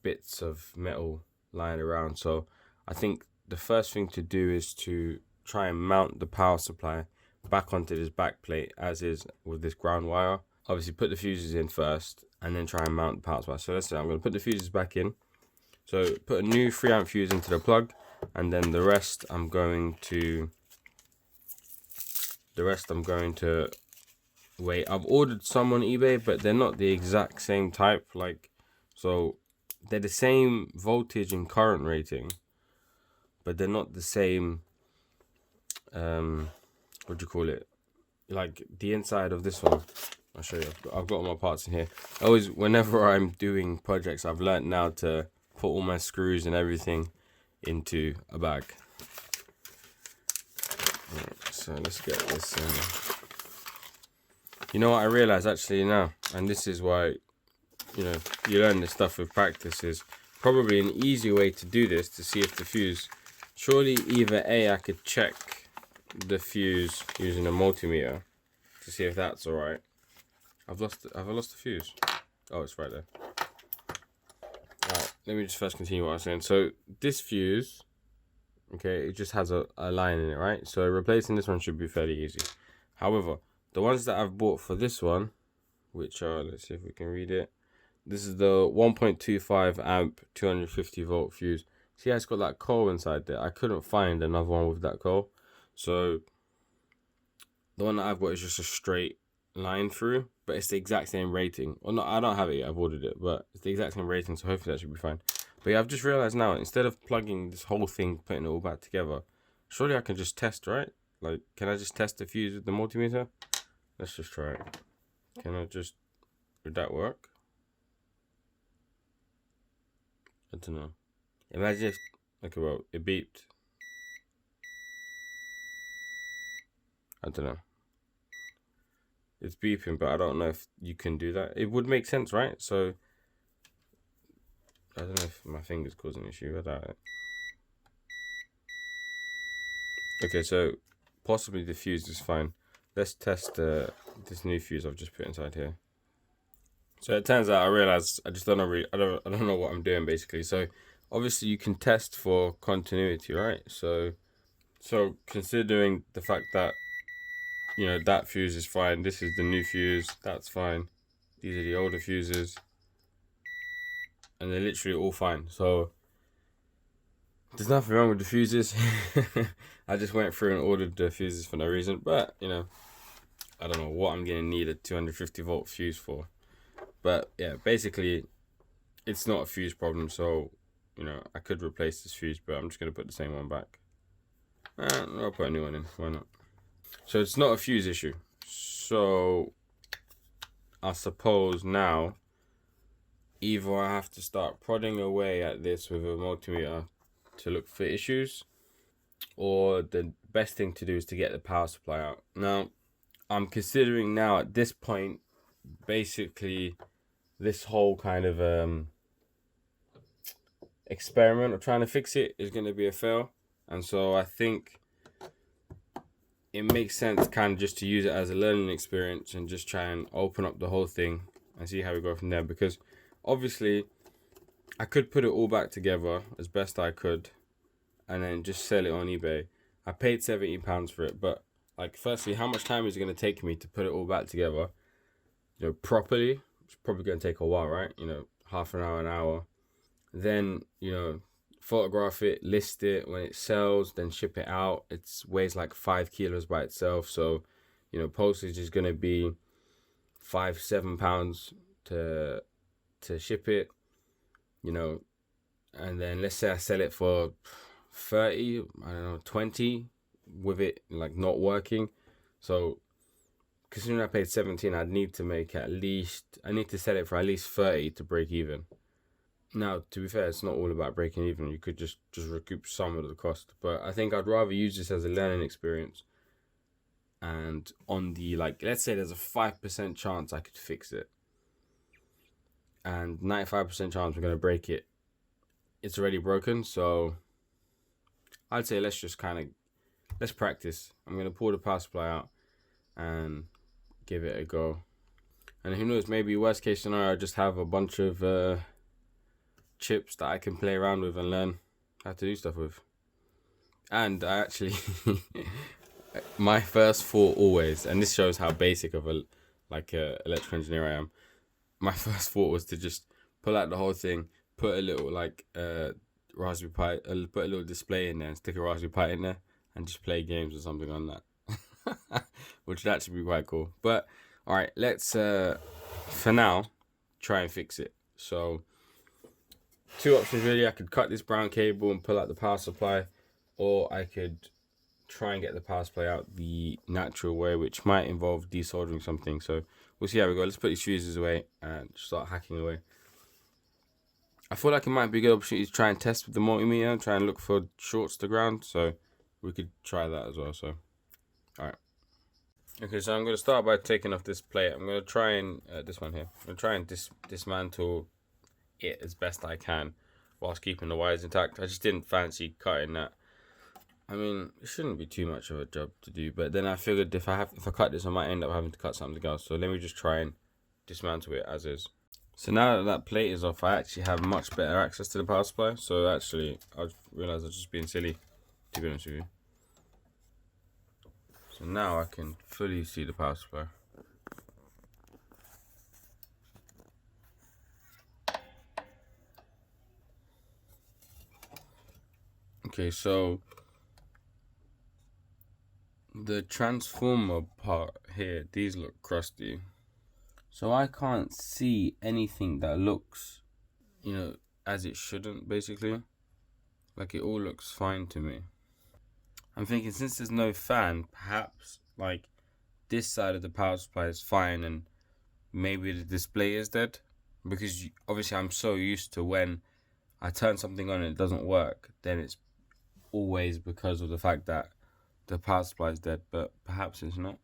bits of metal lying around. So I think the first thing to do is to try and mount the power supply back onto this back plate as is with this ground wire. Obviously put the fuses in first and then try and mount the power supply. So let's say I'm going to put the fuses back in. So put a new 3 amp fuse into the plug, and then the rest I'm going to wait. I've ordered some on eBay, but they're not the exact same type. Like, so they're the same voltage and current rating, but they're not the same, what do you call it? Like the inside of this one. I'll show you. I've got all my parts in here. Always, whenever I'm doing projects, I've learned now to put all my screws and everything into a bag. Right, so let's get this in. You know what I realize actually now, and this is why, you know, you learn this stuff with practice, is probably an easy way to do this to see if the fuse, surely either A, I could check the fuse using a multimeter to see if that's alright. Have I lost the fuse? Oh, it's right there. Alright, let me just first continue what I was saying. So this fuse, okay, it just has a line in it, right? So replacing this one should be fairly easy. However, the ones that I've bought for this one, which are, let's see if we can read it. This is the 1.25 amp 250 volt fuse. See how it's got that coil inside there? I couldn't find another one with that coil. So the one that I've got is just a straight line through, but it's the exact same rating. Well, no, I don't have it yet, I've ordered it, but it's the exact same rating, so hopefully that should be fine. But yeah, I've just realized now, instead of plugging this whole thing, putting it all back together, surely I can just test, right? Like, can I just test the fuse with the multimeter? Let's just try it. Would that work? I don't know. Imagine if, okay, well, it beeped. I don't know. It's beeping, but I don't know if you can do that. It would make sense, right? So, I don't know if my finger's causing an issue. I doubt it. Okay, so possibly the fuse is fine. Let's test this new fuse I've just put inside here. So it turns out I realized I just don't know I don't know what I'm doing basically. So obviously you can test for continuity, right? So considering the fact that, you know, that fuse is fine, this is the new fuse, that's fine. These are the older fuses, and they're literally all fine. So there's nothing wrong with the fuses. I just went through and ordered the fuses for no reason, but you know, I don't know what I'm gonna need a 250 volt fuse for. But yeah, basically it's not a fuse problem, so you know, I could replace this fuse, but I'm just gonna put the same one back. I'll put a new one in, why not? So it's not a fuse issue. So I suppose now either I have to start prodding away at this with a multimeter to look for issues, or the best thing to do is to get the power supply out. Now I'm considering now at this point, basically this whole kind of experiment of trying to fix it is going to be a fail, and so I think it makes sense kind of just to use it as a learning experience and just try and open up the whole thing and see how we go from there. Because obviously I could put it all back together as best I could and then just sell it on eBay. I paid £70 for it, but like, firstly, how much time is it going to take me to put it all back together, you know, properly? It's probably going to take a while, right? You know, half an hour, an hour. Then, you know, photograph it, list it. When it sells, then ship it out. It weighs like 5 kilos by itself, so you know, postage is gonna be £5-7 to ship it, you know. And then let's say I sell it for 30, I don't know, 20 with it like not working. So considering I paid 17, I'd need to make I need to sell it for at least 30 to break even. Now, to be fair, it's not all about breaking even. You could just recoup some of the cost, but I think I'd rather use this as a learning experience. And on the, like, let's say there's a 5% chance I could fix it, and 95% chance we're gonna break it. It's already broken, so I'd say let's practice. I'm gonna pull the power supply out and give it a go. And who knows, maybe worst case scenario, I just have a bunch of chips that I can play around with and learn how to do stuff with. And I actually, my first thought always, and this shows how basic of a electrical engineer I am. My first thought was to just pull out the whole thing, put a little Raspberry Pi, put a little display in there, and stick a Raspberry Pi in there, and just play games or something on that, which would actually be quite cool. But all right, let's for now try and fix it. So 2 options really. I could cut this brown cable and pull out the power supply, or I could try and get the power supply out the natural way, which might involve desoldering something. So we'll see how we go. Let's put these fuses away and start hacking away. I feel like it might be a good opportunity to try and test with the multimeter and try and look for shorts to ground. So we could try that as well. So, all right. Okay, so I'm going to start by taking off this plate. I'm going to try and, this one here, I'm going to try and dismantle it as best I can whilst keeping the wires intact. I just didn't fancy cutting that. I mean, it shouldn't be too much of a job to do, but then I figured if I cut this, I might end up having to cut something else. So let me just try and dismantle it as is. So now that plate is off, I actually have much better access to the power supply. So actually, I realised I was just being silly, to be honest with you. So now I can fully see the power supply. Okay, so the transformer part here, these look crusty. So I can't see anything that looks, you know, as it shouldn't, basically. Like, it all looks fine to me. I'm thinking, since there's no fan, perhaps like this side of the power supply is fine and maybe the display is dead, because obviously I'm so used to when I turn something on and it doesn't work, then it's always because of the fact that the power supply is dead, but perhaps it's not.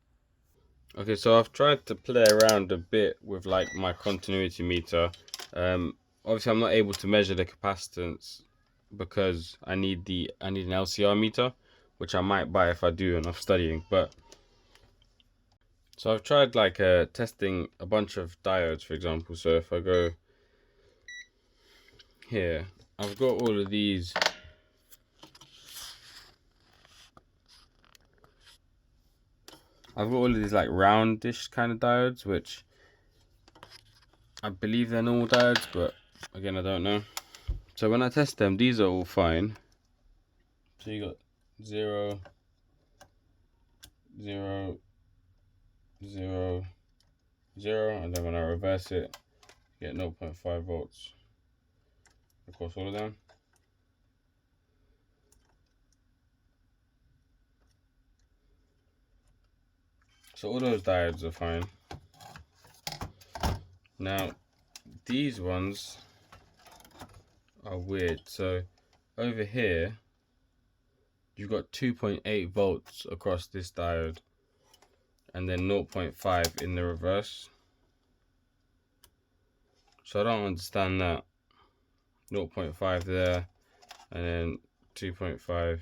Okay, so I've tried to play around a bit with like my continuity meter. Obviously I'm not able to measure the capacitance because I need an LCR meter, which I might buy if I do enough studying. But so I've tried like testing a bunch of diodes, for example. So if I go here, I've got all of these. I've got all of these like roundish kind of diodes, which I believe they're normal diodes, but again, I don't know. So when I test them, these are all fine. So you got 0, 0, 0, 0, and then when I reverse it, you get 0.5 volts across all of them. So all those diodes are fine. Now, these ones are weird. So over here, you've got 2.8 volts across this diode, and then 0.5 in the reverse. So I don't understand that. 0.5 there, and then 2.5.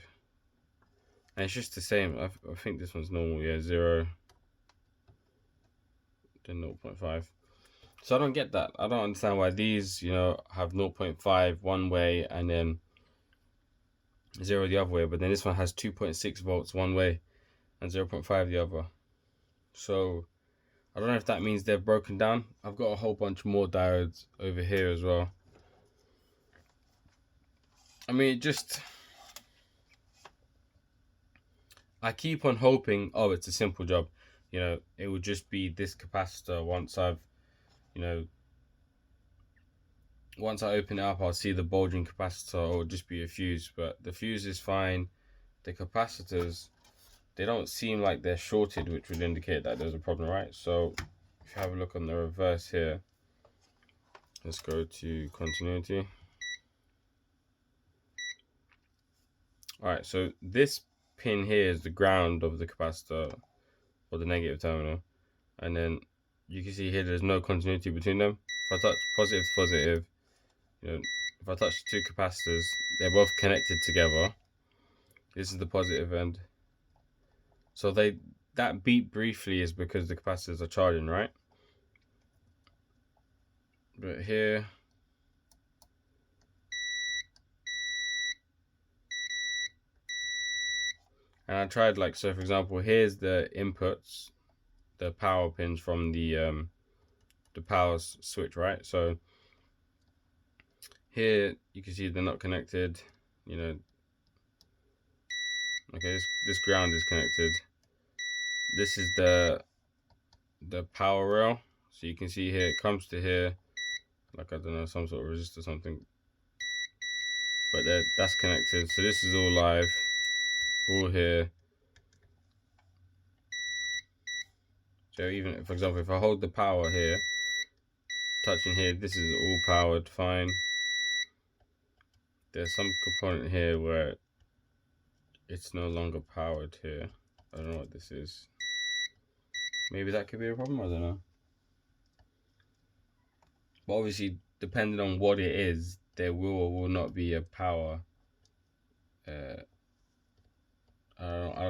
And it's just the same. I think this one's normal, yeah, 0, then 0.5. So I don't get that. I don't understand why these, you know, have 0.5 one way and then 0 the other way, but then this one has 2.6 volts one way and 0.5 the other. So I don't know if that means they're broken down. I've got a whole bunch more diodes over here as well. I mean, I keep on hoping, oh, it's a simple job. You know, it would just be this capacitor. Once I open it up, I'll see the bulging capacitor, or it'll just be a fuse. But the fuse is fine. The capacitors, they don't seem like they're shorted, which would indicate that there's a problem, right? So if you have a look on the reverse here, let's go to continuity. All right, so this pin here is the ground of the capacitor, or the negative terminal, and then you can see here there's no continuity between them. If I touch positive to positive, you know, if I touch two capacitors, they're both connected together. This is the positive end. So that beep briefly is because the capacitors are charging, right? But here, and I tried, like, so for example, here's the inputs, the power pins from the power switch, right? So here you can see they're not connected, you know. Okay, this ground is connected. This is the power rail. So you can see here it comes to here, like, I don't know, some sort of resistor or something. But that's connected. So this is all live, all here. So even, for example, if I hold the power here, touching here, this is all powered, fine. There's some component here where it's no longer powered here. I don't know what this is. Maybe that could be a problem, I don't know. But obviously, depending on what it is, there will or will not be a power. I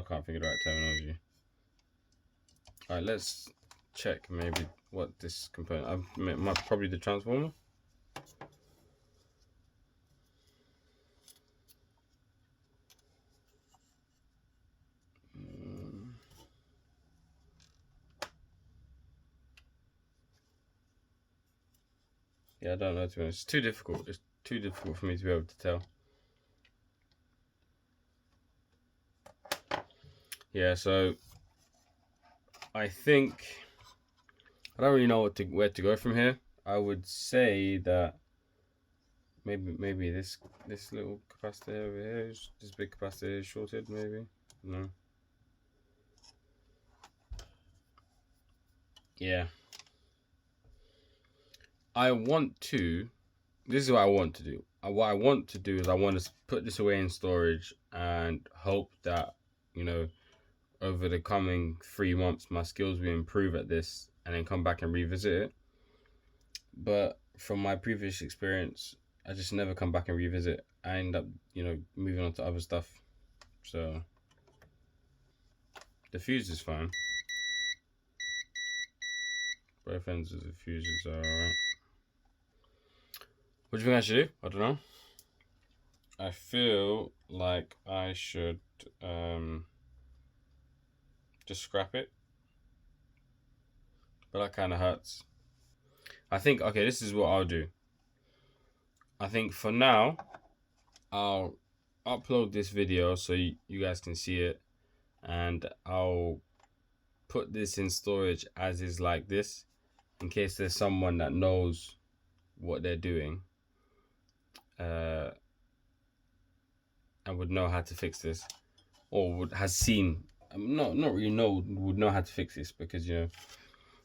can't figure the right terminology. Alright, let's check maybe what this component, probably the transformer. Yeah, I don't know, to be honest. It's too difficult. It's too difficult for me to be able to tell. Yeah, so I think I don't really know where to go from here. I would say that maybe this little capacitor over here, this big capacitor is shorted, maybe. No. Yeah. This is what I want to do. What I want to do is I want to put this away in storage and hope that, you know, over the coming 3 months my skills will improve at this, and then come back and revisit it. But from my previous experience, I just never come back and revisit. I end up, you know, moving on to other stuff. So the fuse is fine. Both ends of the fuses are alright. What do you think I should do? I don't know. I feel like I should just scrap it. But that kind of hurts. I think, okay, this is what I'll do. I think for now, I'll upload this video so you guys can see it. And I'll put this in storage as is, like this, in case there's someone that knows what they're doing and would know how to fix this, or has seen, not really would know how to fix this, because, you know,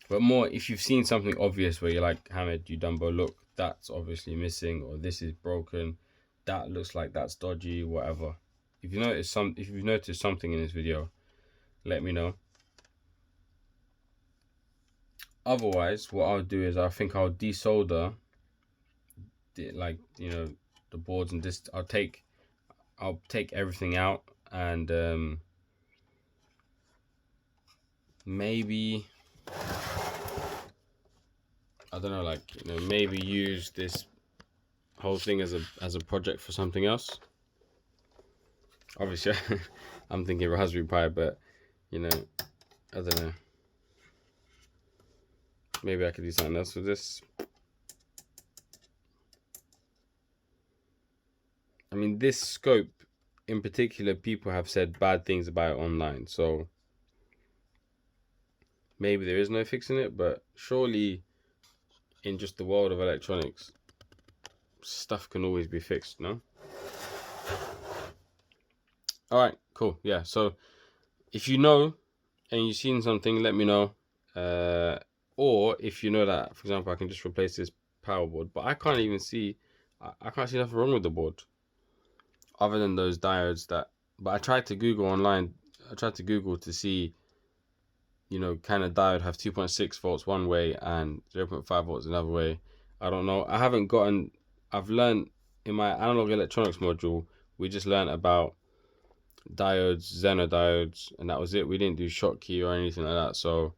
but more if you've seen something obvious where you're like, Hamid, you Dumbo, look, that's obviously missing, or this is broken, that looks like that's dodgy, whatever. If you've noticed something in this video, let me know. Otherwise, what I'll do is I think I'll desolder like, you know, the boards, and this I'll take everything out, and maybe, I don't know, like, you know, maybe use this whole thing as a project for something else. Obviously, I'm thinking Raspberry Pi, but, you know, I don't know. Maybe I could do something else with this. I mean, this scope in particular, people have said bad things about it online, so maybe there is no fixing it, but surely in just the world of electronics, stuff can always be fixed, no? Alright, cool. Yeah, so if you know and you've seen something, let me know. Or if you know that, for example, I can just replace this power board, but I can't even see, I can't see nothing wrong with the board other than those diodes that, but I tried to Google online, I tried to Google to see, you know, can a diode have 2.6 volts one way and 0.5 volts another way? I don't know. I've learned in my analog electronics module, we just learned about diodes, Zener diodes, and that was it. We didn't do Schottky or anything like that. So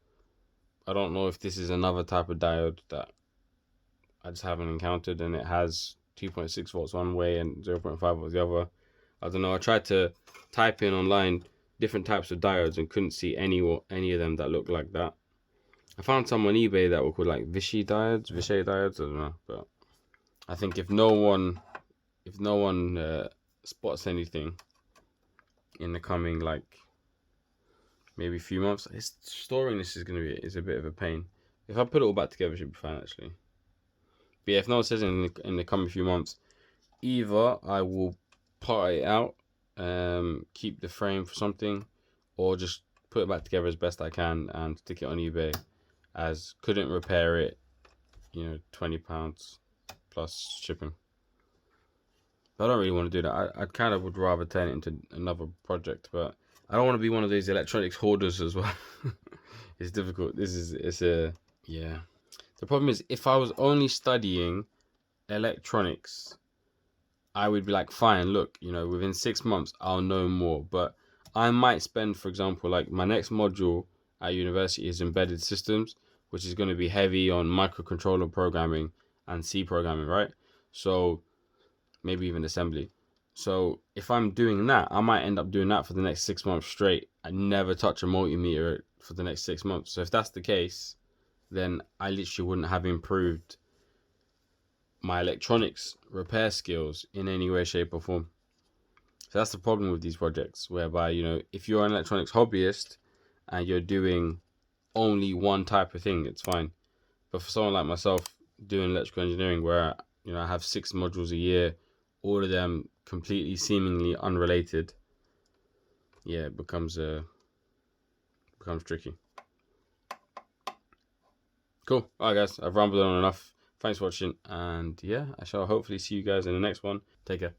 I don't know if this is another type of diode that I just haven't encountered, and it has 2.6 volts one way and 0.5 volts the other. I don't know. I tried to type in online different types of diodes and couldn't see any of them that looked like that. I found some on eBay that were called like Vichy diodes. I don't know, but I think if no one spots anything in the coming like maybe a few months, storing this is a bit of a pain. If I put it all back together, it should be fine actually. But yeah, if no one says in the coming few months, either I will part it out, keep the frame for something, or just put it back together as best I can and stick it on eBay, as couldn't repair it, you know, £20 plus shipping. But I don't really want to do that. I kind of would rather turn it into another project, but I don't want to be one of these electronics hoarders as well. It's difficult. Yeah. The problem is, if I was only studying electronics, I would be like, fine, look, you know, within 6 months, I'll know more. But I might spend, for example, like my next module at university is embedded systems, which is going to be heavy on microcontroller programming and C programming, right? So maybe even assembly. So if I'm doing that, I might end up doing that for the next 6 months straight and never touch a multimeter for the next 6 months. So if that's the case, then I literally wouldn't have improved my electronics repair skills in any way, shape, or form. So that's the problem with these projects, whereby, you know, if you're an electronics hobbyist and you're doing only one type of thing, it's fine. But for someone like myself doing electrical engineering, where, you know, I have 6 modules a year, all of them completely seemingly unrelated, yeah, it becomes tricky. Cool. Alright guys, I've rambled on enough. Thanks for watching, and yeah, I shall hopefully see you guys in the next one. Take care.